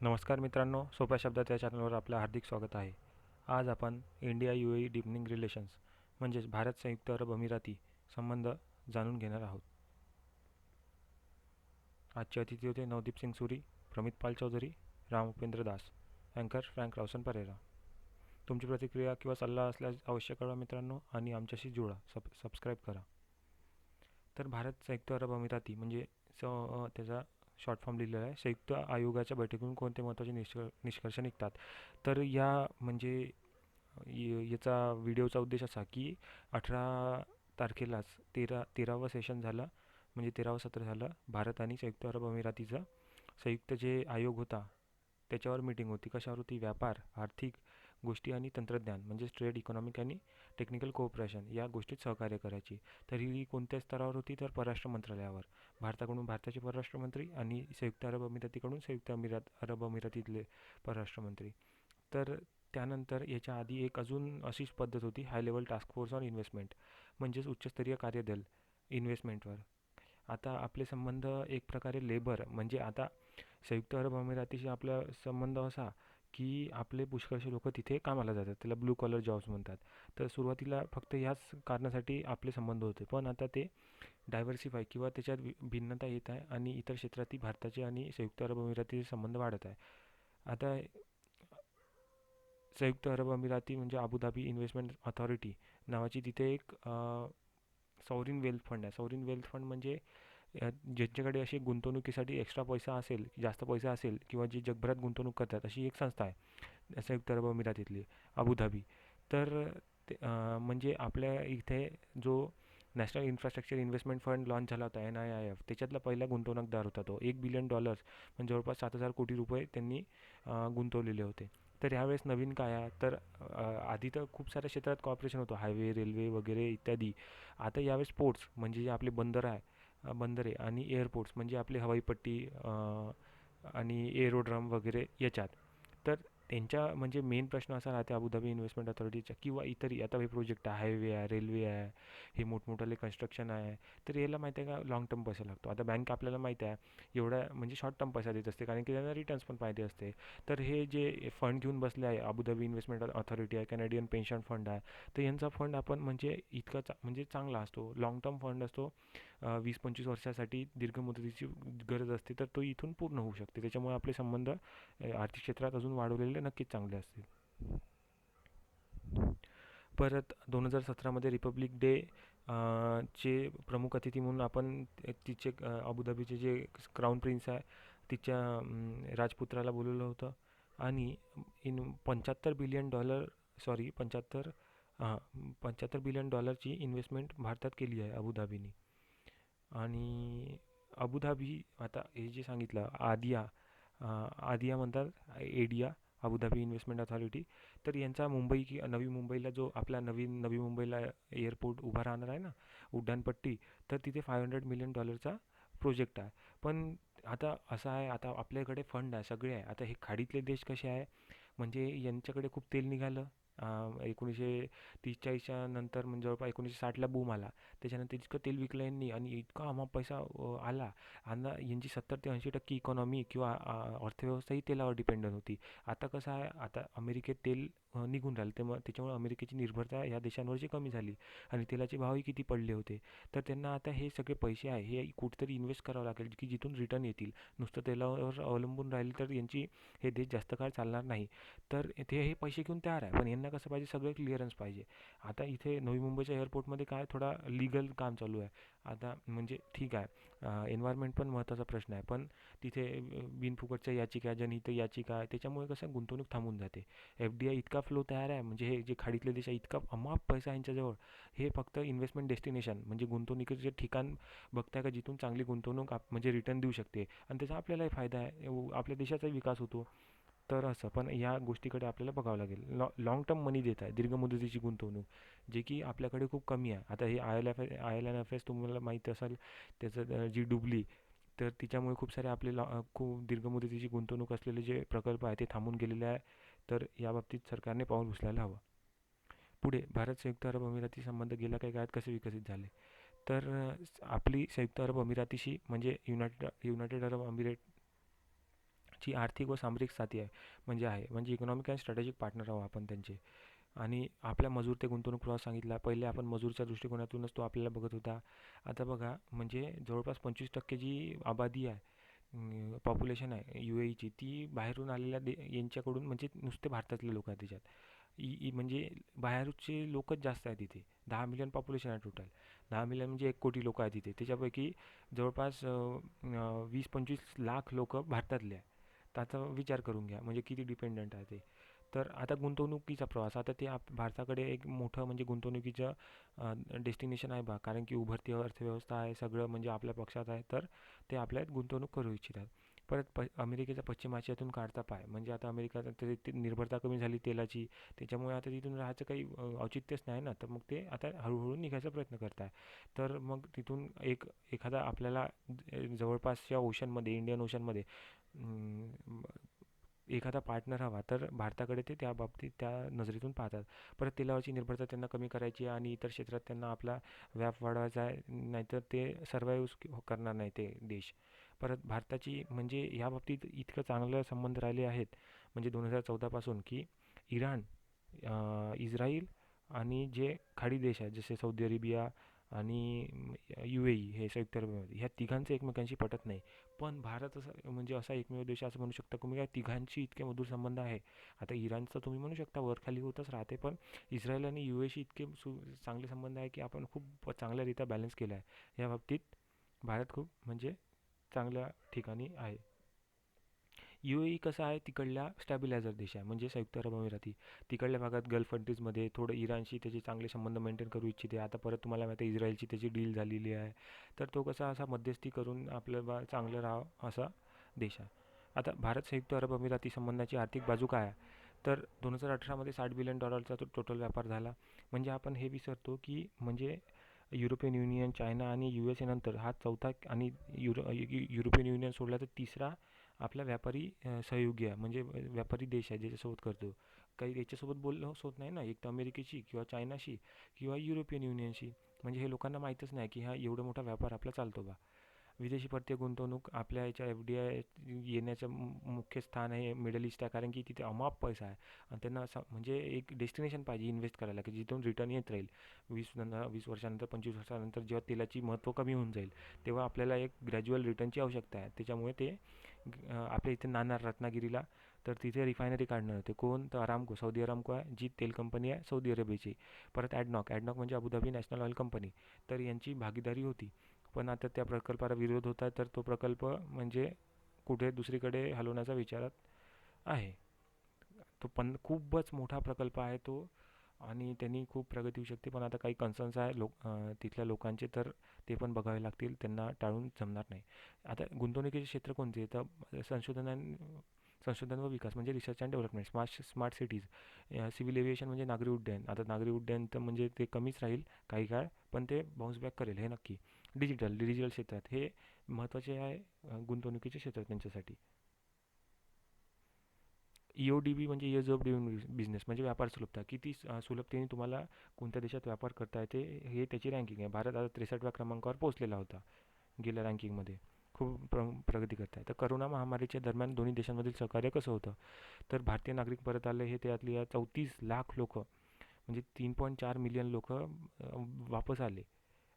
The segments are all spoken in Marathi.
नमस्कार मित्रांनो, सोप्या शब्दात या चॅनलवर आपलं हार्दिक स्वागत आहे. आज आपण इंडिया UAE डीपनिंग रिलेशन्स म्हणजेच भारत संयुक्त अरब अमिराती संबंध जाणून घेणार आहोत. आजचे अतिथी होते नवदीप सिंग सुरी, प्रमित पाल चौधरी, राम उपेंद्र दास, अँकर फ्रँक रावसन परेरा. तुमची प्रतिक्रिया किंवा सल्ला असल्यास अवश्य कळवा मित्रांनो आणि आमच्याशी जुळा, सबस्क्राईब करा. तर भारत संयुक्त अरब अमिराती म्हणजे त्याचा शॉर्ट फॉर्म लिहिलेला आहे. संयुक्त आयोगाच्या बैठकीतून कोणते महत्त्वाचे निष्कर्ष निघतात. तर या म्हणजे याचा व्हिडिओचा उद्देश असा की 18 तारखेलाच 13वं सेशन झालं, म्हणजे 13वं सत्र झालं. भारत आणि संयुक्त अरब अमिरातीचं संयुक्त जे आयोग होता त्याच्यावर मीटिंग होती. कशावर होती? व्यापार, आर्थिक गोष्टी आणि तंत्रज्ञान म्हणजेच ट्रेड, इकॉनॉमिक आणि टेक्निकल कोऑपरेशन या गोष्टीत सहकार्य करायची. तर ही कोणत्या स्तरावर होती? तर परराष्ट्र मंत्रालयावर. भारताकडून भारताचे परराष्ट्र मंत्री आणि संयुक्त अरब अमिरातीकडून संयुक्त अरब अमिरातीतले परराष्ट्र मंत्री. तर त्यानंतर याच्या आधी एक अजून अशीच पद्धत होती, high level task force on investment म्हणजेच उच्चस्तरीय कार्यदल इन्व्हेस्टमेंटवर. आता आपले संबंध एक प्रकारे लेबर म्हणजे आता संयुक्त अरब अमिरातीशी आपला संबंध असा की आपले पुष्कळसे लोक तिथे कामाला जातात, त्याला ब्लू कॉलर जॉब्स म्हणतात. तर सुरुवातीला फक्त ह्याच कारणासाठी आपले संबंध होते, पण आता ते डायव्हर्सिफाय किंवा त्याच्यात भिन्नता येत आहे आणि इतर क्षेत्रातही भारताचे आणि संयुक्त अरब अमिरातीचे संबंध वाढत आहे. आता संयुक्त अरब अमिराती म्हणजे अबुधाबी इन्व्हेस्टमेंट अथॉरिटी नावाची तिथे एक सॉवरिन वेल्थ फंड आहे. सॉवरिन वेल्थ फंड म्हणजे ज्यांच्याकडे अशी गुंतवणुकीसाठी एक्स्ट्रा पैसा असेल, जास्त पैसा असेल किंवा जे जगभरात गुंतवणूक करतात अशी एक संस्था आहे संयुक्त अरब अमिरातीतली, अबुधाबी. तर म्हणजे आपल्या इथे जो national infrastructure investment fund launch झाला होता NIIF, त्याच्यातला पहिला गुंतवणूकदार होता तो. $1 बिलियन म्हणजे जवळपास 7,000 कोटी रुपये त्यांनी गुंतवलेले होते. तर यावेळेस नवीन काय आहे? तर आधी तर खूप साऱ्या क्षेत्रात कॉर्पोरेशन होतं, हायवे, रेल्वे वगैरे इत्यादी. आता यावेळेस पोर्ट्स म्हणजे जे आपले बंदरे आणि एअरपोर्ट्स म्हणजे आपली हवाईपट्टी आणि एरोड्रम वगैरे याच्यात. तर त्यांच्या म्हणजे मेन प्रश्न असा राहते अबुधाबी इन्व्हेस्टमेंट अथॉरिटीचा किंवा इतरही. आता हे प्रोजेक्ट आहे, हायवे आहे, रेल्वे आहे, हे मोठमोठाले कन्स्ट्रक्शन आहे. तर याला माहिती आहे का लाँग टर्म पैसा लागतो. आता बँक आपल्याला माहिती आहे एवढा म्हणजे शॉर्ट टर्म पैसा देत असते, कारण की त्यांना रिटर्न्स पण पाहिजे असते. तर हे जे फंड घेऊन बसले आहे अबुधाबी इन्व्हेस्टमेंट अथॉरिटी आहे, कॅनेडियन पेन्शन फंड आहे. तर यांचा फंड आपण म्हणजे इतका म्हणजे चांगला असतो, लाँग टर्म फंड असतो. 20-25 वर्षासाठी दीर्घ मुदतीची गरज असते, तर तो इथून पूर्ण होऊ शकते. त्याच्यामुळे आपले संबंध आर्थिक क्षेत्रात अजून वाढवलेले नक्कीच चांगले असतील. परत 2017मध्ये रिपब्लिक डे चे प्रमुख अतिथी म्हणून आपण तिचे अबुधाबीचे जे क्राऊन प्रिन्स आहे तिच्या राजपुत्राला बोलवलं होतं. आणि $75 बिलियन, सॉरी 75 बिलियन इन्व्हेस्टमेंट भारतात केली आहे अबुधाबीनी. आणि अबुधाबी आता हे जे सांगितलं आदिया म्हणतात, एडिया अबुधाबी इन्व्हेस्टमेंट अथॉरिटी. तर यांचा मुंबई की नवी मुंबईला जो आपला नवी मुंबईला एअरपोर्ट उभा राहणार आहे ना, उड्डाणपट्टी, तर तिथे $500 मिलियन प्रोजेक्ट आहे. पण आता असं आहे, आता आपल्याकडे फंड आहे, सगळे आहे. आता हे खाडीतले देश कसे आहे म्हणजे यांच्याकडे खूप तेल निघालं 1930-40च्या नंतर, म्हणजे जवळपास 1960ला बूम आला. त्याच्यानंतर इतकं तेल विकलं यांनी आणि इतका अमाप पैसा आला. आणि यांची 70 ते 80% इकॉनॉमी किंवा अर्थव्यवस्था ही तेलावर डिपेंडंट होती. आता कसं आहे, आता अमेरिकेत तेल निघून राहिलं, त्याच्यामुळे अमेरिकेची निर्भरता या देशांवरची कमी झाली आणि तेलाचे भावही किती पडले होते. तर त्यांना आता हे सगळे पैसे आहे हे कुठेतरी इन्व्हेस्ट करावं लागेल की जिथून रिटर्न येतील. नुसतं तेलावर अवलंबून राहिले तर यांची हे देश जास्त काळ चालणार नाही. तर ते हे पैसे घेऊन तयार आहे, पण यांना कसं पाहिजे, सगळं क्लिअरन्स पाहिजे. आता इथे नवी मुंबईच्या एअरपोर्टमध्ये काय थोडा लीगल काम चालू आहे. आता म्हणजे ठीक आहे, एन्व्हायरमेंट पण महत्त्वाचा प्रश्न आहे, पण तिथे बिनफुकटच्या याचिका, जनहित याचिका, त्याच्यामुळे कसं गुंतवणूक थांबून जाते. FDI इतका फ्लो तयार आहे, म्हणजे हे जे खाडीतले देश आहे इतका अमाप पैसा यांच्याजवळ. हे फक्त इन्व्हेस्टमेंट डेस्टिनेशन म्हणजे गुंतवणुकीचे ठिकाण बघताय का जिथून चांगली गुंतवणूक म्हणजे रिटर्न देऊ शकते आणि त्याचा आपल्यालाही फायदा आहे, आपल्या देशाचाही विकास होतो. तर असं पण या गोष्टीकडे आपल्याला बघावं लागेल. लाँग टर्म मनी देत आहे, दीर्घ मुदतीची गुंतवणूक, जे की आपल्याकडे खूप कमी आहे. आता हे ILNFS तुम्हाला माहीत असेल, त्याचं जी डुबली, तर तिच्यामुळे खूप सारे आपले खूप दीर्घ मुदतीची गुंतवणूक असलेले जे प्रकल्प आहे ते थांबून गेलेले आहे. तर याबाबतीत सरकारने पाऊल उचलायला हवं. पुढे भारत संयुक्त अरब अमिराती संबंध गेल्या काही काळात कसे विकसित झाले. तर आपली संयुक्त अरब अमिरातीशी म्हणजे युनायटेड अरब अमिरेट ची आर्थिक व सामरिक साथी आहे म्हणजे इकॉनॉमिक अँड स्ट्रॅटेजिक पार्टनर आहोत आपण त्यांचे. आणि आपल्या मजूर ते गुंतवणूक प्रवास सांगितला. पहिले आपण मजूरच्या दृष्टिकोनातूनच तो आपल्याला बघत होता. आता बघा म्हणजे जवळपास 25% जी आबादी आहे, पॉप्युलेशन आहे UAEची, ती बाहेरून आलेल्या यांच्याकडून म्हणजे नुसते भारतातले लोक आहेत त्याच्यात. म्हणजे बाहेरचे लोकच जास्त आहेत तिथे. 10 मिलियन पॉप्युलेशन आहे टोटल. 10 मिलियन म्हणजे 1 कोटी लोक आहेत तिथे. त्याच्यापैकी जवळपास 20-25 लाख लोक भारतातले आहे. तर आता विचार करून घ्या म्हणजे किती डिपेंडंट आहे ते. तर आता गुंतवणुकीचा प्रवास, आता ते भारताकडे एक मोठं म्हणजे गुंतवणुकीचं डेस्टिनेशन आहे बा, कारण की उभरती अर्थव्यवस्था आहे, सगळं म्हणजे आपल्या पक्षात आहे, तर ते आपल्यात गुंतवणूक करू इच्छितात. परत अमेरिकेचा पश्चिम आशियातून काढता पाय, म्हणजे आता अमेरिका ती निर्भरता कमी झाली तेलाची, त्याच्यामुळे आता तिथून राहायचं काही औचित्यच नाही ना, तर मग ते आता हळूहळू निघायचा प्रयत्न करत आहे. तर मग तिथून एखादा आपल्याला जवळपासच्या ओशनमध्ये, इंडियन ओशनमध्ये एखादा पार्टनर हवा, तर भारताकडे ते त्या बाबतीत त्या नजरेतून पाहतात. परत तेलावरची निर्भरता त्यांना कमी करायची आणि इतर क्षेत्रात त्यांना आपला व्याप वाढवायचा आहे, नाहीतर ते सर्वाईव्ह करणार नाही ते देश. परत भारताची म्हणजे ह्या बाबतीत इतकं चांगलं संबंध राहिले आहेत म्हणजे 2014 पासून, की इराण, इस्राईल आणि जे खाडी देश आहेत जसे सौदी अरेबिया आणि UAE, हे संयुक्त अरब अमिरात, ह्या तिघांचं एकमेकांशी पटत नाही. पण भारत असं म्हणजे असा एकमेव देश असं म्हणू शकता तुम्ही, या तिघांशी इतके मधुर संबंध आहे. आता इराणचं तुम्ही म्हणू शकता वरखाली होतच राहते, पण इस्रायल आणि UAEशी इतके चांगले संबंध आहे की आपण खूप चांगल्यारीत्या बॅलन्स केला आहे. या बाबतीत भारत खूप म्हणजे चांगल्या ठिकाणी आहे. UAE कसं आहे, तिकडला स्टॅबिलायझर देश आहे म्हणजे संयुक्त अरब अमिराती. तिकडल्या भागात गल्फ कंट्रीजमध्ये थोडं इराणशी त्याचे चांगले संबंध मेंटेन करू इच्छिते. आता परत तुम्हाला माहिती आहे इस्रायलची त्याची डील झालेली आहे. तर तो कसा असा मध्यस्थी करून आपलं चांगलं राहावं असा देश आहे. आता भारत संयुक्त अरब अमिराती संबंधाची आर्थिक बाजू काय आहे, तर 2018 मध्ये $60 बिलियन तो टोटल व्यापार झाला. म्हणजे आपण हे विसरतो की म्हणजे युरोपियन युनियन, चायना आणि USA नंतर हा चौथा आणि युरोपियन युनियन सोडला तर तिसरा आपला व्यापारी सहयोगी आहे, म्हणजे व्यापारी देश आहे ज्याच्यासोबत करतो. काही याच्यासोबत बोलणं होत नाही ना, एक तर अमेरिकेशी किंवा चायनाशी किंवा युरोपियन युनियनशी. म्हणजे हे लोकांना माहीतच नाही की हा एवढा मोठा व्यापार आपला चालतो बा. विदेशी परकीय गुंतवणूक आपल्या याच्या FDI येण्याचं मुख्य स्थान आहे मिडल ईस्ट आहे, कारण की तिथे अमाप पैसा आहे आणि त्यांना असं म्हणजे एक डेस्टिनेशन पाहिजे इन्व्हेस्ट करायला की जिथून रिटर्न येत राहील. 20 वर्षानंतर, 25 वर्षानंतर जेव्हा तेलाची महत्त्व कमी होऊन जाईल, तेव्हा आपल्याला एक ग्रॅज्युअल रिटर्नची आवश्यकता आहे. त्याच्यामुळे ते आपल्या इथे नाणार रत्नागिरीला, तर तिथे रिफायनरी काढणार होते. कोण? तर अरामको, सौदी अरामको आहे जी तेल कंपनी आहे सौदी अरेबियाची. परत ॲडनॉक म्हणजे अबुधाबी नॅशनल ऑइल कंपनी, तर यांची भागीदारी होती. पण आता त्या प्रकल्पाला विरोध होता, तर तो प्रकल्प म्हणजे कुठे दुसरीकडे हलवण्याचा विचारात आहे. तो पण खूपच मोठा प्रकल्प आहे तो आणि त्यांनी खूप प्रगती होऊ शकते. पण आता काही कन्सर्न्स आहे तिथल्या लोकांचे, तर ते पण बघावे लागतील, त्यांना टाळून जमणार नाही. आता गुंतवणुकीचे क्षेत्र कोणते, तर संशोधन व विकास म्हणजे research and development, smart cities, civil aviation म्हणजे नागरी उड्डयन. आता नागरी उड्डयन तर म्हणजे ते कमीच राहील काही काळ, पण ते बाउन्स बॅक करेल हे नक्की. डिजिटल क्षेत्रात हे महत्त्वाचे आहे गुंतवणुकीचे क्षेत्र त्यांच्यासाठी. EODB म्हणजे इयर्स ऑफ डुईंग बिझनेस म्हणजे व्यापार सुलभता, किती सुलभतेने तुम्हाला कोणत्या देशात व्यापार करता येते हे त्याची रँकिंग आहे. भारत आता 63व्या क्रमांकावर पोहोचलेला होता गेल्या रँकिंगमध्ये. खूप प्रगती करत आहे. तर करोना महामारीच्या दरम्यान दोन्ही देशांमधील सहकार्य कसं होतं, तर भारतीय नागरिक परत आले, हे त्यातली 34 लाख लोक म्हणजे 3.4 मिलियन लोक वापस आले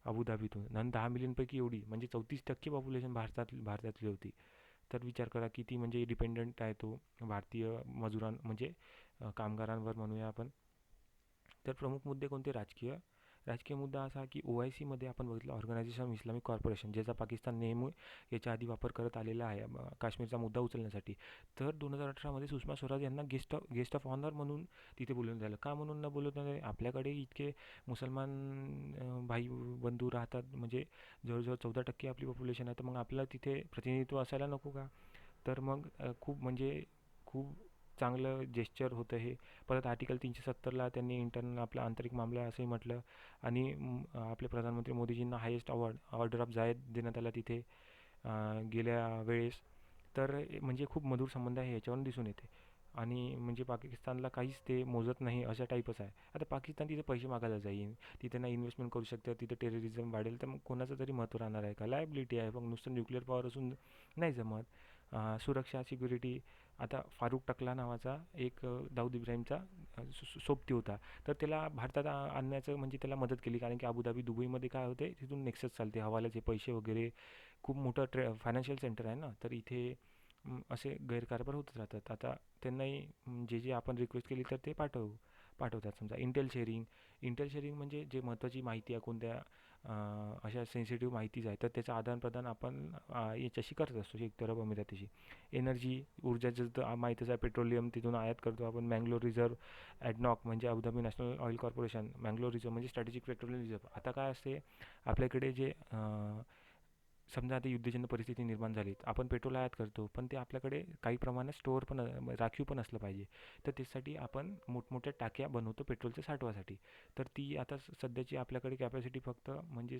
अबुधाबीतून. आणि 10 मिलियनपैकी एवढी म्हणजे 34% पॉप्युलेशन भारतातली होती. तर विचार करा किती म्हणजे डिपेंडंट आहे तो भारतीय म्हणजे कामगारांवर म्हणूया आपण. तर प्रमुख मुद्दे कोणते? राजकीय राजकीय मुद्दा असा की OICमध्ये आपण बघितलं, ऑर्गनायझेशन इस्लामिक कॉर्पोरेशन, ज्याचा पाकिस्तान नेहमी याच्या आधी वापर करत आलेला आहे काश्मीरचा मुद्दा उचलण्यासाठी. तर 2018 मध्ये सुषमा स्वराज यांना गेस्ट ऑफ ऑनर म्हणून तिथे बोलवण्यात आलं. का म्हणून न बोलवण्यात? आपल्याकडे इतके मुसलमान भाई बंधू राहतात, म्हणजे जवळजवळ 14% आपली पॉप्युलेशन आहे, तर मग आपल्याला तिथे प्रतिनिधित्व असायला नको का? तर मग खूप म्हणजे खूप चांगलं जेस्चर होतं हे. परत आर्टिकल 370ला त्यांनी इंटरनल आपला आंतरिक मामला असंही म्हटलं. आणि आपले प्रधानमंत्री मोदीजींना हायेस्ट ऑर्डर ऑफ जायद देण्यात आला तिथे गेल्या वेळेस. तर म्हणजे खूप मधुर संबंध आहे याच्यावरून दिसून येते. आणि म्हणजे पाकिस्तानला काहीच ते मोजत नाही अशा टाईपच आहे. आता पाकिस्तान तिथे पैसे मागायला जाईल, तिथे ना इन्व्हेस्टमेंट करू शकतं, तिथे टेररिझम वाढेल, तर मग कोणाचं तरी महत्त्व राहणार आहे का? लायबिलिटी आहे. मग नुसतं न्यूक्लिअर पॉवर असून नाही जमत. सुरक्षा सिक्युरिटी. आता फारुख टकला नावाचा एक दाऊद इब्राहिमचा सोबती होता, तर त्याला भारतात आणण्याचं म्हणजे त्याला मदत केली, कारण की अबुधाबी दुबईमध्ये काय होते, तिथून नेक्सस चालते, हवाल्याचे पैसे वगैरे खूप मोठं फायनान्शियल सेंटर आहे ना, तर इथे असे गैरकारभार होतच राहतात. आता त्यांनाही जे जे आपण रिक्वेस्ट केली तर ते पाठवतात. समजा इंटेल शेअरिंग म्हणजे जे महत्त्वाची माहिती आहे, कोणत्या अशा सेन्सिटिव्ह माहितीज आहे, तर त्याचं आदानप्रदान आपण याच्याशी करत असतो, संयुक्त अरब अमिरातीशी. ऊर्जाचं तर माहीतच आहे, पेट्रोलियम तिथून आयात करतो आपण. मँगलोर रिझर्व्ह ॲडनॉक म्हणजे Abu Dhabi national oil corporation, Mangalore reserve म्हणजे स्ट्रॅटेजिक पेट्रोलियम रिझर्व्ह. आता काय असते आपल्याकडे जे समजा आता युद्धजन्य परिस्थिती निर्माण झाली, आपण पेट्रोल आयात करतो, पण ते आपल्याकडे काही प्रमाणात स्टोअर पण राखीव पण असलं पाहिजे. तर त्यासाठी आपण मोठमोठ्या टाक्या बनवतो पेट्रोलच्या साठवासाठी. तर ती आता सध्याची आपल्याकडे कॅपॅसिटी फक्त म्हणजे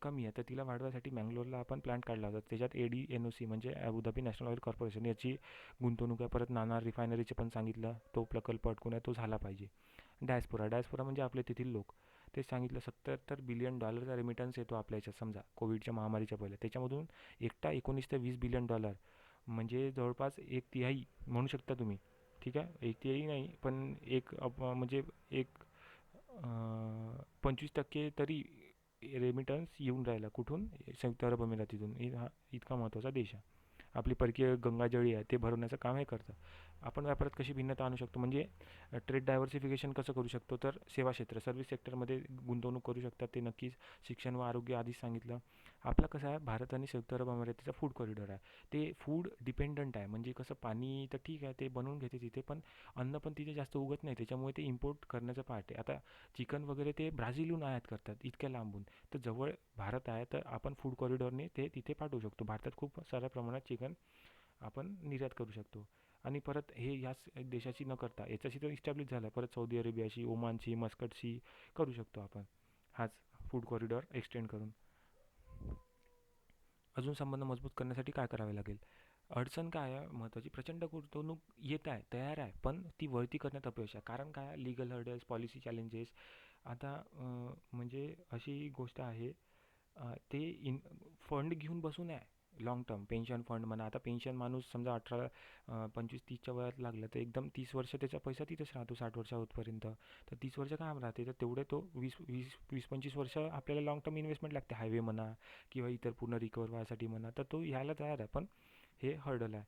कमी आहे, तर तिला वाढवायसाठी मँगलोरला आपण प्लांट काढला होता. त्याच्यात ADNOC म्हणजे अबुधाबी नॅशनल ऑइल कॉर्पोरेशन याची गुंतवणूक आहे. परत नाणार रिफायनरीचे पण सांगितलं, तो प्रकल्प अटकून आहे, तो झाला पाहिजे. डायस्पोरा म्हणजे आपले तेथील लोक. ते सांगितलं $77 बिलियन रेमिटन्स येतो आपल्या याच्यात. समजा कोविडच्या महामारीच्या पहिले त्याच्यामधून एकटा 19 ते $20 बिलियन, म्हणजे जवळपास एक तिहाई म्हणू शकता तुम्ही. ठीक आहे, एक तिहाई नाही पण म्हणजे एक 25% तरी रेमिटन्स येऊन राहिला. कुठून? संयुक्त अरब अमिरातीतून. हा इतका महत्त्वाचा देश आहे. आपली परकीय गंगाजळी आहे ते भरवण्याचं काम हे करतं. आपण व्यापारात कशी भिन्नता आणू शकतो, म्हणजे ट्रेड डायव्हर्सिफिकेशन कसं करू शकतो, तर सेवा क्षेत्र, सर्व्हिस सेक्टरमध्ये गुंतवणूक करू शकतात ते नक्कीच. शिक्षण व आरोग्य आधीच सांगितलं. आपलं कसं आहे, भारत आणि संयुक्त अरब अमिरातीचा फूड कॉरिडॉर आहे. ते फूड डिपेंडंट आहे, म्हणजे कसं पाणी तर ठीक आहे ते बनवून घेते तिथे, पण अन्न पण तिथे जास्त उगत नाही, त्याच्यामुळे ते इम्पोर्ट करण्याचं पार्ट आहे. आता चिकन वगैरे ते ब्राझीलहून आयात करतात इतक्या लांबून, तर जवळ भारत आहे, तर आपण फूड कॉरिडॉरने ते तिथे पाठवू शकतो. भारतात खूप साऱ्या प्रमाणात चिकन आपण निर्यात करू शकतो. आणि परत हे ह्याच देशाची न करता याच्याशी तर इस्टॅब्लिश झाला, परत सौदी अरेबियाशी, ओमानशी, मस्कटशी करू शकतो आपण हाच फूड कॉरिडॉर एक्सटेंड करून. अजून संबंध मजबूत करण्यासाठी काय करावे लागेल? अडचण काय आहे महत्त्वाची, प्रचंड गुंतवणूक येत आहे, तयार आहे, पण ती वळती करण्यात अपयश आहे. कारण काय, लीगल हर्डल्स, पॉलिसी चॅलेंजेस. आता म्हणजे अशी गोष्ट आहे, ते फंड घेऊन बसून आहे. लाँग टर्म पेन्शन फंड म्हणा, आता पेन्शन माणूस समजा 25-30च्या वयात लागलं तर एकदम 30 वर्ष त्याचा पैसा तिथेच राहतो, 60 वर्ष होतपर्यंत. तर 30 वर्ष काम राहते, तर तेवढे तो 20-25 वर्ष आपल्याला लाँग टर्म इन्व्हेस्टमेंट लागते, हायवे म्हणा किंवा इतर पूर्ण रिकवर व्हायसाठी म्हणा, तर तो यायला तयार आहे, पण हे हर्डल आहे.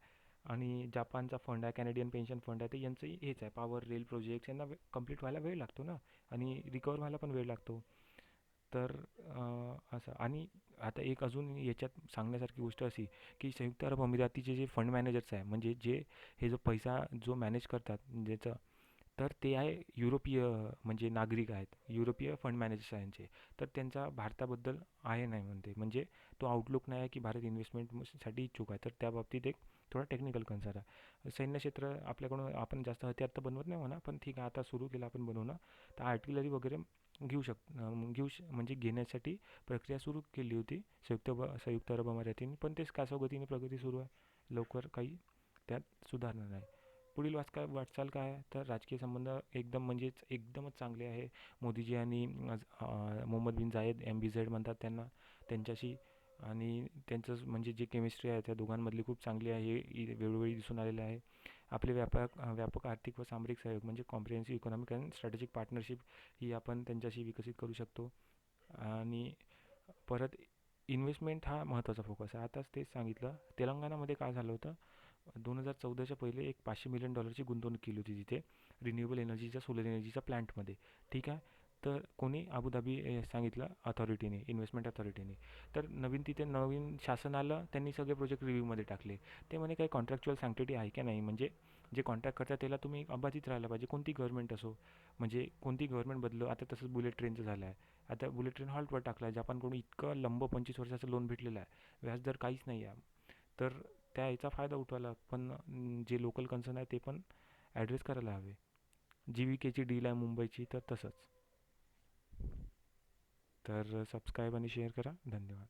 आणि जापानचा फंड आहे, कॅनेडियन पेन्शन फंड आहे, ते यांचंही हेच आहे, पॉवर रेल प्रोजेक्ट यांना कंप्लीट व्हायला वेळ लागतो ना, आणि रिकवर व्हायला पण वेळ लागतो. तर असं. आणि आता एक अजून याच्यात सांगण्यासारखी गोष्ट अशी, की संयुक्त अरब अमिरातीचे जे फंड मॅनेजर्स आहे, म्हणजे जे हे जो पैसा जो मॅनेज करतात ज्याचं, तर ते आहे युरोपीय, म्हणजे नागरिक आहेत, युरोपीय फंड मॅनेजर्स आहे यांचे. तर त्यांचा भारताबद्दल आहे नाही म्हणते, म्हणजे तो आउटलुक नाही आहे की भारत इन्व्हेस्टमेंटसाठी इच्छुक आहे. तर त्या बाबतीत एक थोडा टेक्निकल कन्सर्न आहे. सैन्य क्षेत्र आपल्याकडून आपण जास्त हत्यार तर बनवत नाही म्हणा, पण ठीक आहे, आता सुरू केलं आपण बनवणं, तर आर्टिलरी वगैरे म्हणजे घेण्यासाठी प्रक्रिया सुरू केली होती संयुक्त अरब अमिरातीने, पण तेच कासवगतीने प्रगती सुरू आहे, लवकर काही त्यात सुधारणा नाही. पुढील वाटचाल काय आहे, तर राजकीय संबंध म्हणजेच एकदमच चांगले आहे. मोदीजी आणि मोहम्मद बिन जायद, MBZ म्हणतात त्यांना, त्यांच्याशी. आणि त्यांचं म्हणजे जे केमिस्ट्री आहे त्या दोघांमधली खूप चांगली आहे, हे वेळोवेळी दिसून आलेलं आहे. आपले व्यापक आर्थिक व सामरिक सहयोग म्हणजे comprehensive economic and strategic partnership ही आपण त्यांच्याशी विकसित करू शकतो. आणि परत इन्व्हेस्टमेंट हा महत्त्वाचा फोकस आहे. आताच तेच सांगितलं, तेलंगणामध्ये काय झालं होतं, 2014च्या पहिले एक $500 मिलियन गुंतवणूक केली होती तिथे, रिन्युएबल एनर्जीच्या, सोलर एनर्जीच्या प्लॅन्टमध्ये. ठीक आहे, तर कोणी अबुधाबी सांगितलं अथॉरिटीने, इन्व्हेस्टमेंट अथॉरिटीने. तर तिथे नवीन शासन आलं, त्यांनी सगळे प्रोजेक्ट रिव्ह्यूमध्ये टाकले. ते म्हणे काही कॉन्ट्रॅक्च्युअल सँक्टिटी आहे का नाही, म्हणजे जे कॉन्ट्रॅक्ट करतात त्याला तुम्ही अबाधित राहायला पाहिजे, कोणती गव्हर्नमेंट असो, म्हणजे कोणती गव्हर्नमेंट बदलो. आता तसंच बुलेट ट्रेनचं झालं आहे, आता बुलेट ट्रेन हॉल्टवर टाकला आहे. जापानकडून इतकं 25 वर्षाचं लोन भेटलेलं आहे, व्याजदर काहीच नाही आहे. तर त्या याचा फायदा उठवायला, पण जे लोकल कन्सर्न आहे ते पण ॲड्रेस करायला हवे. GVKची डील आहे मुंबईची, तर तसंच. तर सबस्क्राईब आणि शेअर करा. धन्यवाद.